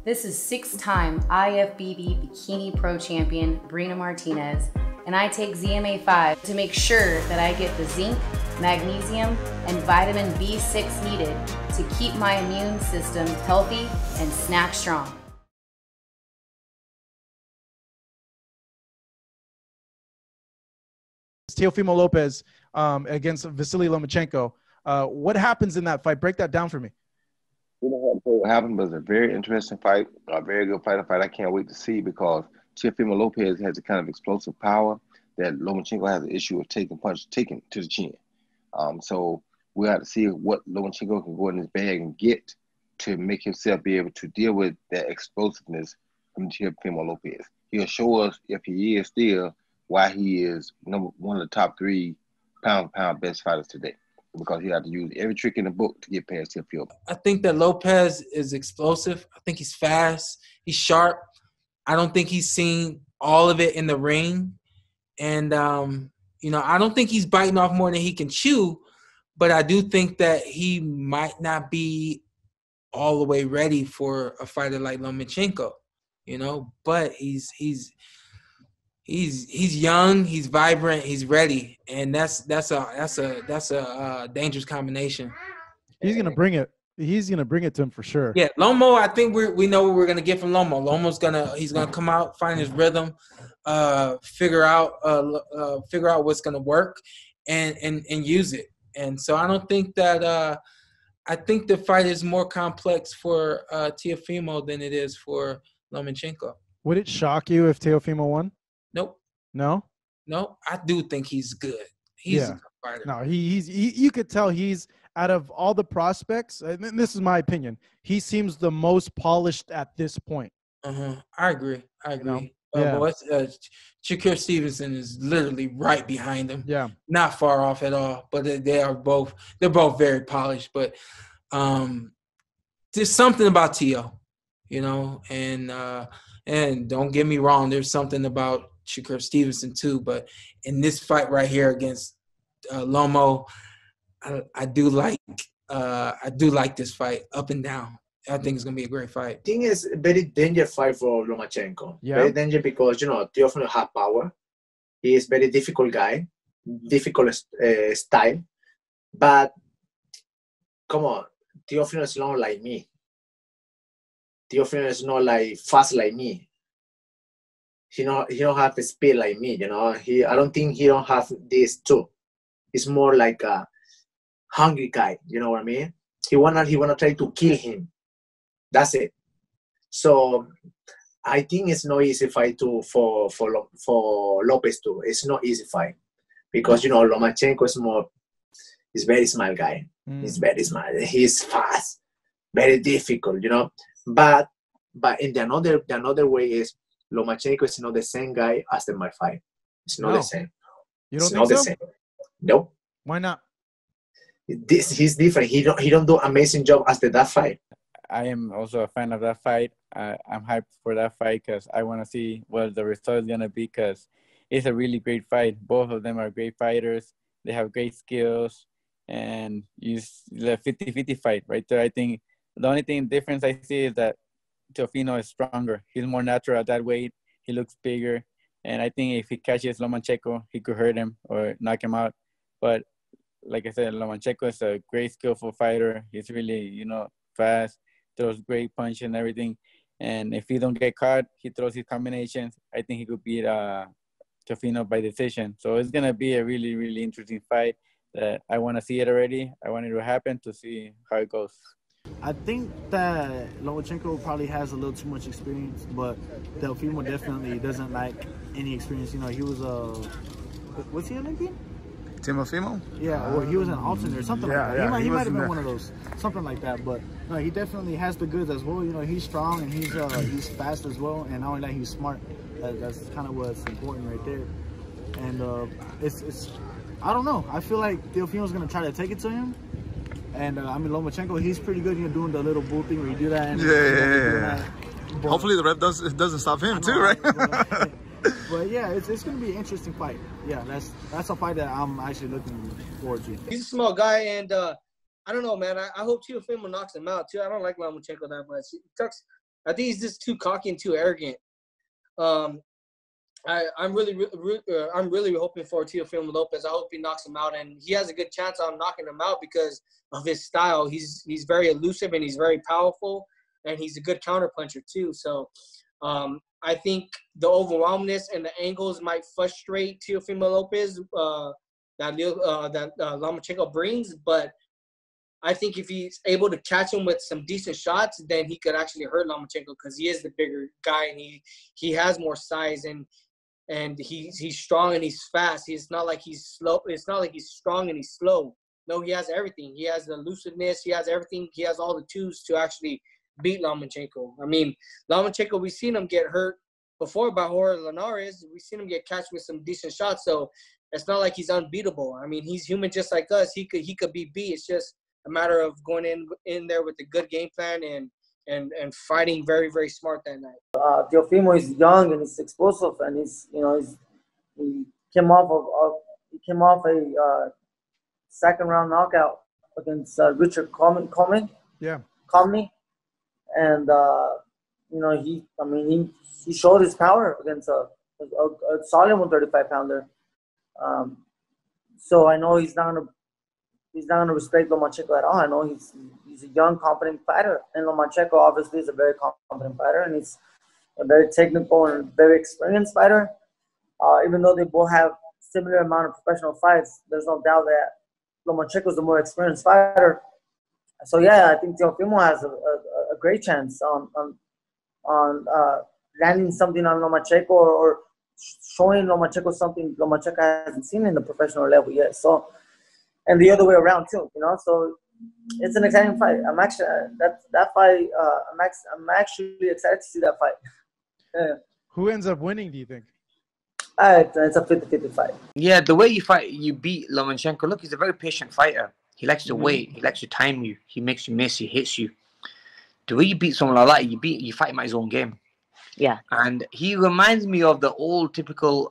This is 6-time IFBB Bikini Pro Champion Brina Martinez, and I take ZMA5 to make sure that I get the zinc, magnesium, and vitamin B6 needed to keep my immune system healthy and snack strong. Teofimo Lopez against Vasily Lomachenko. What happens in that fight? Break that down for me. We don't know what happened, but it's a very interesting fight, a very good fight. I can't wait to see because Teofimo Lopez has a kind of explosive power that Lomachenko has an issue with taking to the chin. So we have to see what Lomachenko can go in his bag and get to make himself be able to deal with that explosiveness from Teofimo Lopez. He'll show us if he is still why he is one of the top 3 pound-for-pound best fighters today, because he had to use every trick in the book to get past Teofimo. I think that Lopez is explosive. I think he's fast. He's sharp. I don't think he's seen all of it in the ring. And, I don't think he's biting off more than he can chew, but I do think that he might not be all the way ready for a fighter like Lomachenko, but he's young, he's vibrant, he's ready, and that's a dangerous combination. He's gonna bring it. He's gonna bring it to him for sure. Yeah, Lomo. I think we know what we're gonna get from Lomo. Lomo's he's gonna come out, find his rhythm, figure out what's gonna work, and use it. And so I don't think that. I think the fight is more complex for Teofimo than it is for Lomachenko. Would it shock you if Teofimo won? Nope. No? No, I do think he's good. He's a good fighter. No, you could tell he's, out of all the prospects, and this is my opinion, he seems the most polished at this point. I agree. No? Shakur Stevenson is literally right behind him. Yeah. Not far off at all, but they're both very polished. But there's something about Teo, and don't get me wrong, there's something about Shakur Stevenson too. But in this fight right here against Lomo, I do like this fight up and down. I think it's gonna be a great fight. I think it's a very dangerous fight for Lomachenko. Yeah. Very dangerous because Teofimo has power. He is very difficult guy, difficult style. But come on, Teofimo is not like me. Teofimo is not like fast like me. He don't have the speed like me. I don't think he don't have this too. He's more like a hungry guy. You know what I mean? He wanna try to kill him. That's it. So I think it's no easy fight for Lopez too. It's not easy fight because Lomachenko is very smart guy. He's very smart. He's fast, very difficult. But in the another way is Lomachenko is not the same guy as my fight. It's not the same. You don't it's think not so? the same. Nope. Why not? He's different. He don't do amazing job as that fight. I am also a fan of that fight. I'm hyped for that fight because I want to see what the result is going to be because it's a really great fight. Both of them are great fighters. They have great skills. And it's a 50-50 fight right there. I think the only difference I see is that Teofimo is stronger. He's more natural at that weight. He looks bigger. And I think if he catches Lomachenko, he could hurt him or knock him out. But like I said, Lomachenko is a great, skillful fighter. He's really, fast. Throws great punch and everything. And if he don't get caught, he throws his combinations. I think he could beat Teofimo by decision. So it's going to be a really, really interesting fight that I want to see it already. I want it to happen to see how it goes. I think that Lomachenko probably has a little too much experience, but Teofimo definitely doesn't like any experience. He was was he Olympian? Teofimo? Yeah, or he was an alternate or something like that. Yeah, he might have been one of those, something like that. But no, he definitely has the goods as well. He's strong and he's fast as well. And not only that, he's smart. That's kind of what's important right there. And it's I don't know. I feel like Teofimo's gonna try to take it to him. And Lomachenko, he's pretty good. Doing the little bull thing where you do that. And yeah. Hopefully the ref doesn't stop him too, right? But yeah, it's going to be an interesting fight. Yeah, that's a fight that I'm actually looking forward to. He's a small guy, and I don't know, man. I hope Teofimo knocks him out too. I don't like Lomachenko that much. I think he's just too cocky and too arrogant. I'm really hoping for Teofimo Lopez. I hope he knocks him out, and he has a good chance on knocking him out because of his style. He's very elusive and he's very powerful, and he's a good counterpuncher too. So I think the overwhelmingness and the angles might frustrate Teofimo Lopez that Lomachenko brings, but I think if he's able to catch him with some decent shots, then he could actually hurt Lomachenko because he is the bigger guy and he has more size and he's strong and he's fast. It's not like he's slow. It's not like he's strong and he's slow. No, he has everything. He has the elusiveness. He has everything. He has all the tools to actually beat Lomachenko. I mean, Lomachenko, we've seen him get hurt before by Jorge Linares. We've seen him get catch with some decent shots. So it's not like he's unbeatable. I mean, he's human just like us. He could be beat. It's just a matter of going in there with a good game plan and fighting very, very smart that night. Teofimo is young and he's explosive, and he came off a second round knockout against Richard Coleman. Yeah. Comey, and he showed his power against a solid 135 pounder. So I know he's not gonna respect Lomachenko at all. I know he's a young, competent fighter, and Lomachenko obviously is a very competent fighter, and he's a very technical and very experienced fighter. Even though they both have similar amount of professional fights, there's no doubt that Lomachenko is the more experienced fighter. So yeah, I think Teofimo has a great chance on landing something on Lomachenko or showing Lomachenko something Lomachenko hasn't seen in the professional level yet. So. And the other way around too, So it's an exciting fight. I'm actually I'm actually excited to see that fight. Yeah. Who ends up winning, do you think? It's a 50-50 fight. Yeah, the way you beat Lomachenko. Look, he's a very patient fighter. He likes to wait. He likes to time you. He makes you miss. He hits you. The way you beat someone like that, you fight him at his own game. Yeah. And he reminds me of the old typical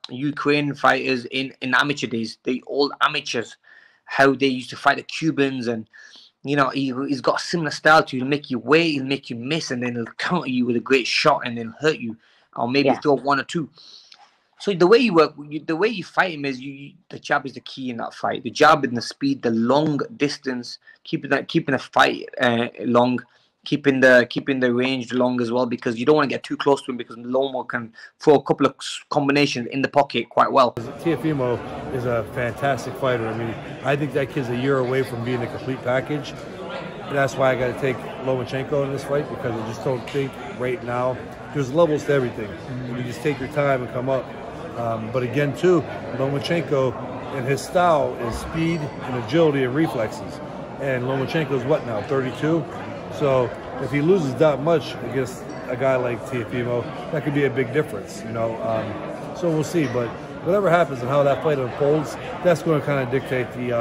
Ukrainian fighters in amateur days. The old amateurs. How they used to fight the Cubans, and he's got a similar style to you. He'll make you wait, he'll make you miss, and then he'll counter you with a great shot and then hurt you, or maybe throw one or two. So the way you work, the way you fight him is the jab is the key in that fight. The jab and the speed, the long distance, keeping the fight long, keeping the range long as well, because you don't want to get too close to him, because Loma can throw a couple of combinations in the pocket quite well. Teofimo is a fantastic fighter. I mean, I think that kid's a year away from being a complete package. And that's why I got to take Lomachenko in this fight, because I just don't think right now there's levels to everything. You just take your time and come up. But again, too, Lomachenko and his style is speed and agility and reflexes. And Lomachenko's what now, 32? So if he loses that much against a guy like Teofimo, that could be a big difference, So we'll see. But whatever happens and how that fight unfolds, that's going to kind of dictate the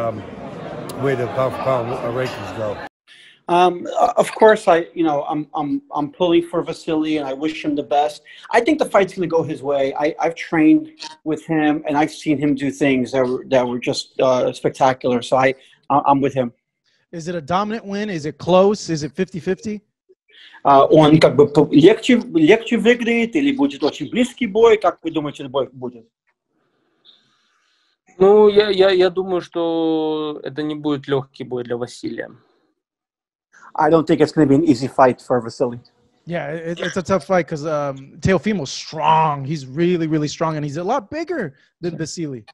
way the pound-for-pound rankings go. Of course, I'm pulling for Vasily, and I wish him the best. I think the fight's going to go his way. I've trained with him, and I've seen him do things that were just spectacular. So I'm with him. Is it a dominant win? Is it close? Is it 50-50? Он легче выиграет или будет очень близкий бой? Как вы думаете, бой будет? Ну, я думаю, что это не будет легкий бой для Василия. I don't think it's going to be an easy fight for Vasily. Yeah, it's a tough fight because Teofimo's strong. He's really, really strong, and he's a lot bigger than Vasily.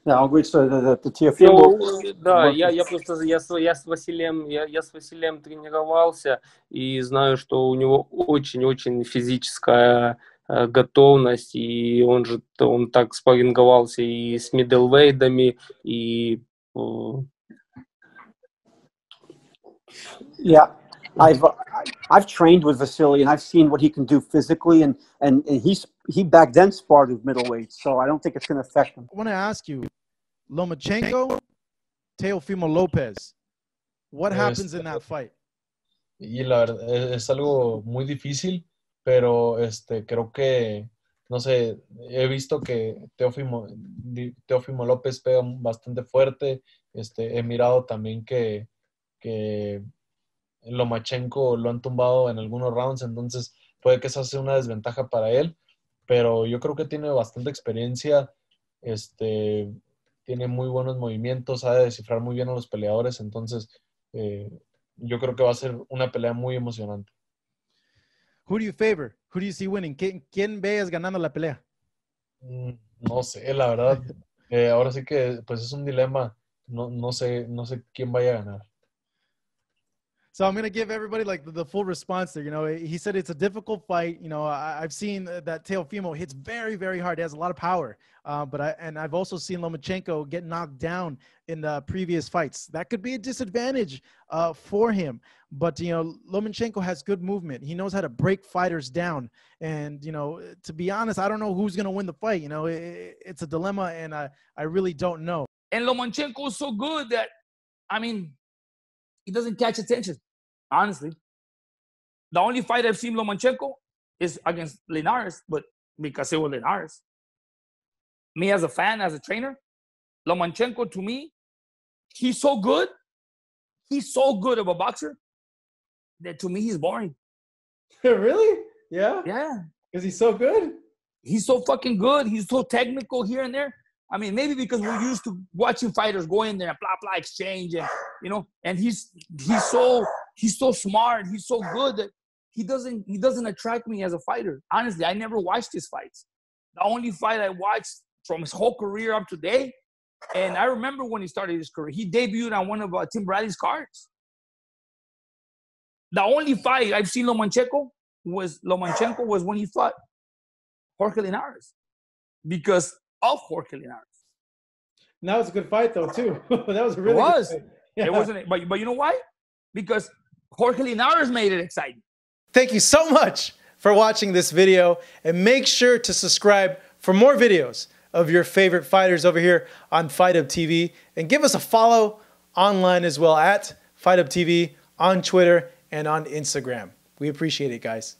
Да, он говорит, что это Теофимо. Да, я просто я с Василием тренировался и знаю, что у него очень-очень физическая готовность, и он так спарринговался и с миддлвейдами, и Yeah, I've trained with Vasily, and I've seen what he can do physically, and he back then sparred with middleweight, so I don't think it's going to affect him. I want to ask you, Lomachenko, Teofimo Lopez, what happens in that fight? Y la verdad es algo muy difícil, pero creo que, no sé, he visto que Teofimo López pega bastante fuerte. He mirado también que Lomachenko lo han tumbado en algunos rounds, entonces puede que esa sea una desventaja para él, pero yo creo que tiene bastante experiencia, tiene muy buenos movimientos, sabe descifrar muy bien a los peleadores, entonces yo creo que va a ser una pelea muy emocionante. Who do you favor? Who do you see winning? ¿Quién ves ganando la pelea? No sé, la verdad. Ahora sí que pues es un dilema. No sé quién vaya a ganar. So I'm going to give everybody like the full response there. You know, he said it's a difficult fight. You know, I've seen that Teofimo hits very, very hard. He has a lot of power. But I've also seen Lomachenko get knocked down in the previous fights. That could be a disadvantage for him. But, you know, Lomachenko has good movement. He knows how to break fighters down. And, you know, to be honest, I don't know who's going to win the fight. You know, it's a dilemma, and I really don't know. And Lomachenko is so good that, I mean, he doesn't catch attention, honestly. The only fight I've seen Lomachenko is against Linares, but because it was Linares. Me as a fan, as a trainer, Lomachenko, to me, he's so good of a boxer that to me he's boring. Really? Yeah? Yeah. Because he's so good? He's so fucking good. He's so technical here and there. I mean, maybe because we're used to watching fighters go in there and blah blah exchange, and you know, and he's so smart, he's so good that he doesn't attract me as a fighter. Honestly, I never watched his fights. The only fight I watched from his whole career up to date, and I remember when he started his career, he debuted on one of Tim Bradley's cards. The only fight I've seen Lomachenko was when he fought Jorge Linares, because of Jorge Linares. And that was a good fight, though, too. That was a really good fight. It wasn't, but you know why? Because Jorge Linares made it exciting. Thank you so much for watching this video, and make sure to subscribe for more videos of your favorite fighters over here on Fight Hub TV, and give us a follow online as well at Fight Hub TV on Twitter and on Instagram. We appreciate it, guys.